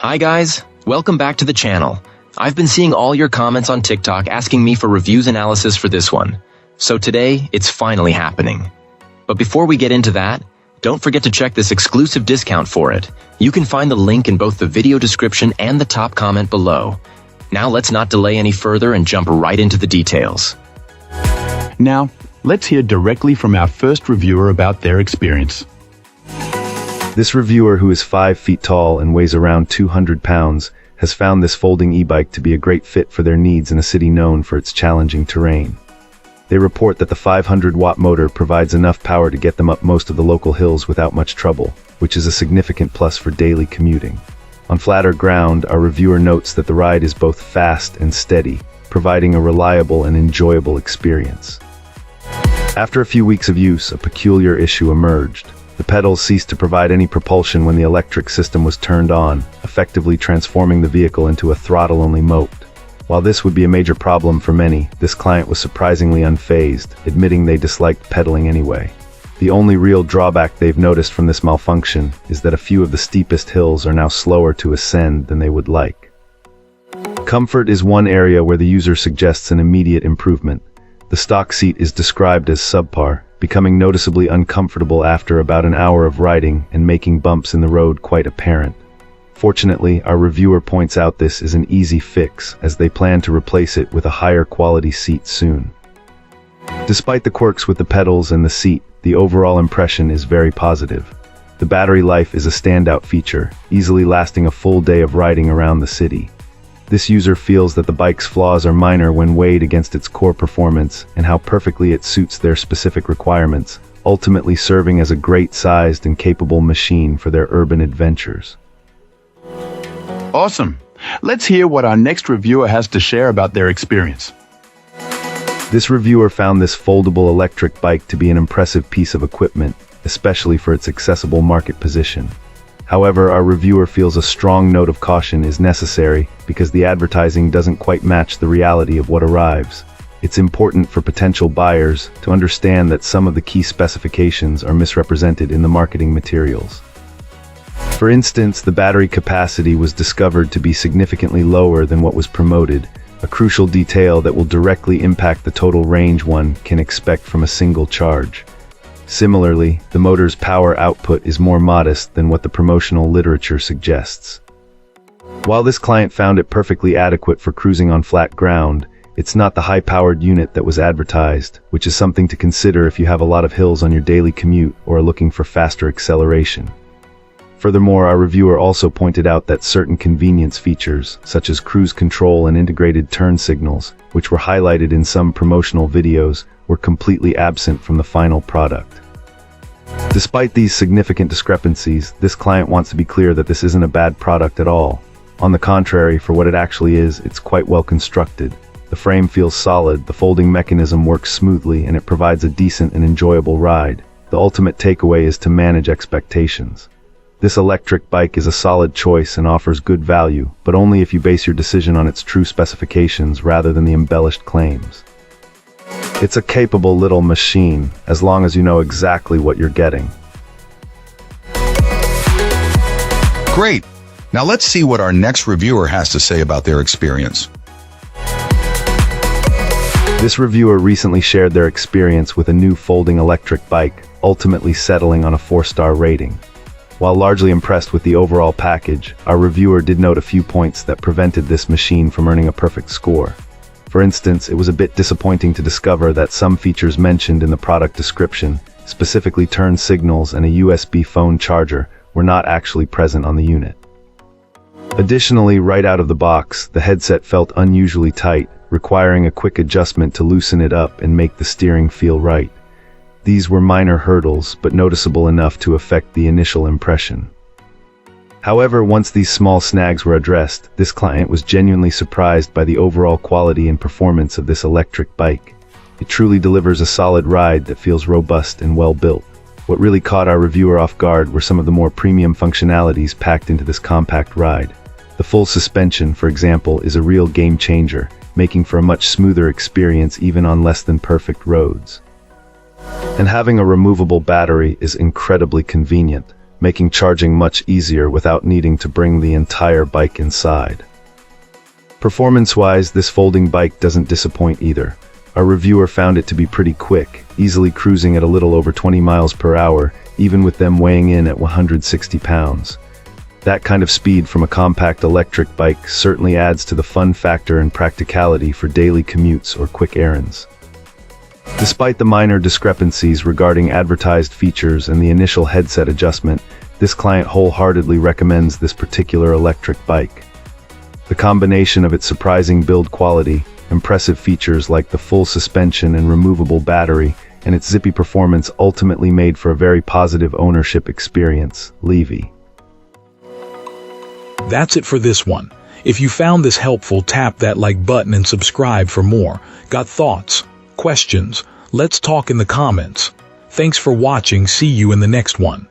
Hi guys, welcome back to the channel. I've been seeing all your comments on TikTok asking me for reviews analysis for this one. So today, it's finally happening. But before we get into that, don't forget to check this exclusive discount for it. You can find the link in both the video description and the top comment below. Now let's not delay any further and jump right into the details. Now, let's hear directly from our first reviewer about their experience. This reviewer, who is 5 feet tall and weighs around 200 pounds, has found this folding e-bike to be a great fit for their needs in a city known for its challenging terrain. They report that the 500-watt motor provides enough power to get them up most of the local hills without much trouble, which is a significant plus for daily commuting. On flatter ground, our reviewer notes that the ride is both fast and steady, providing a reliable and enjoyable experience. After a few weeks of use, a peculiar issue emerged. The pedals ceased to provide any propulsion when the electric system was turned on, effectively transforming the vehicle into a throttle-only moped. While this would be a major problem for many, this client was surprisingly unfazed, admitting they disliked pedaling anyway. The only real drawback they've noticed from this malfunction is that a few of the steepest hills are now slower to ascend than they would like. Comfort is one area where the user suggests an immediate improvement. The stock seat is described as subpar, becoming noticeably uncomfortable after about an hour of riding and making bumps in the road quite apparent. Fortunately, our reviewer points out this is an easy fix, as they plan to replace it with a higher quality seat soon. Despite the quirks with the pedals and the seat, the overall impression is very positive. The battery life is a standout feature, easily lasting a full day of riding around the city. This user feels that the bike's flaws are minor when weighed against its core performance and how perfectly it suits their specific requirements, ultimately serving as a great-sized and capable machine for their urban adventures. Awesome! Let's hear what our next reviewer has to share about their experience. This reviewer found this foldable electric bike to be an impressive piece of equipment, especially for its accessible market position. However, our reviewer feels a strong note of caution is necessary because the advertising doesn't quite match the reality of what arrives. It's important for potential buyers to understand that some of the key specifications are misrepresented in the marketing materials. For instance, the battery capacity was discovered to be significantly lower than what was promoted, a crucial detail that will directly impact the total range one can expect from a single charge. Similarly, the motor's power output is more modest than what the promotional literature suggests. While this client found it perfectly adequate for cruising on flat ground, it's not the high-powered unit that was advertised, which is something to consider if you have a lot of hills on your daily commute or are looking for faster acceleration. Furthermore, our reviewer also pointed out that certain convenience features, such as cruise control and integrated turn signals, which were highlighted in some promotional videos, were completely absent from the final product. Despite these significant discrepancies, this client wants to be clear that this isn't a bad product at all. On the contrary, for what it actually is, it's quite well constructed. The frame feels solid, the folding mechanism works smoothly, and it provides a decent and enjoyable ride. The ultimate takeaway is to manage expectations. This electric bike is a solid choice and offers good value, but only if you base your decision on its true specifications rather than the embellished claims. It's a capable little machine, as long as you know exactly what you're getting. Great! Now let's see what our next reviewer has to say about their experience. This reviewer recently shared their experience with a new folding electric bike, ultimately settling on a 4-star rating. While largely impressed with the overall package, our reviewer did note a few points that prevented this machine from earning a perfect score. For instance, it was a bit disappointing to discover that some features mentioned in the product description, specifically turn signals and a USB phone charger, were not actually present on the unit. Additionally, right out of the box, the headset felt unusually tight, requiring a quick adjustment to loosen it up and make the steering feel right. These were minor hurdles, but noticeable enough to affect the initial impression. However, once these small snags were addressed, this client was genuinely surprised by the overall quality and performance of this electric bike. It truly delivers a solid ride that feels robust and well built. What really caught our reviewer off guard were some of the more premium functionalities packed into this compact ride. The full suspension, for example, is a real game changer, making for a much smoother experience even on less than perfect roads. And having a removable battery is incredibly convenient. making charging much easier without needing to bring the entire bike inside. Performance-wise, this folding bike doesn't disappoint either. Our reviewer found it to be pretty quick, easily cruising at a little over 20 miles per hour, even with them weighing in at 160 pounds. That kind of speed from a compact electric bike certainly adds to the fun factor and practicality for daily commutes or quick errands. Despite the minor discrepancies regarding advertised features and the initial headset adjustment, this client wholeheartedly recommends this particular electric bike. The combination of its surprising build quality, impressive features like the full suspension and removable battery, and its zippy performance ultimately made for a very positive ownership experience. Levy. That's it for this one. If you found this helpful, tap that like button and subscribe for more. Got thoughts? Questions? Let's talk in the comments. Thanks for watching. See you in the next one.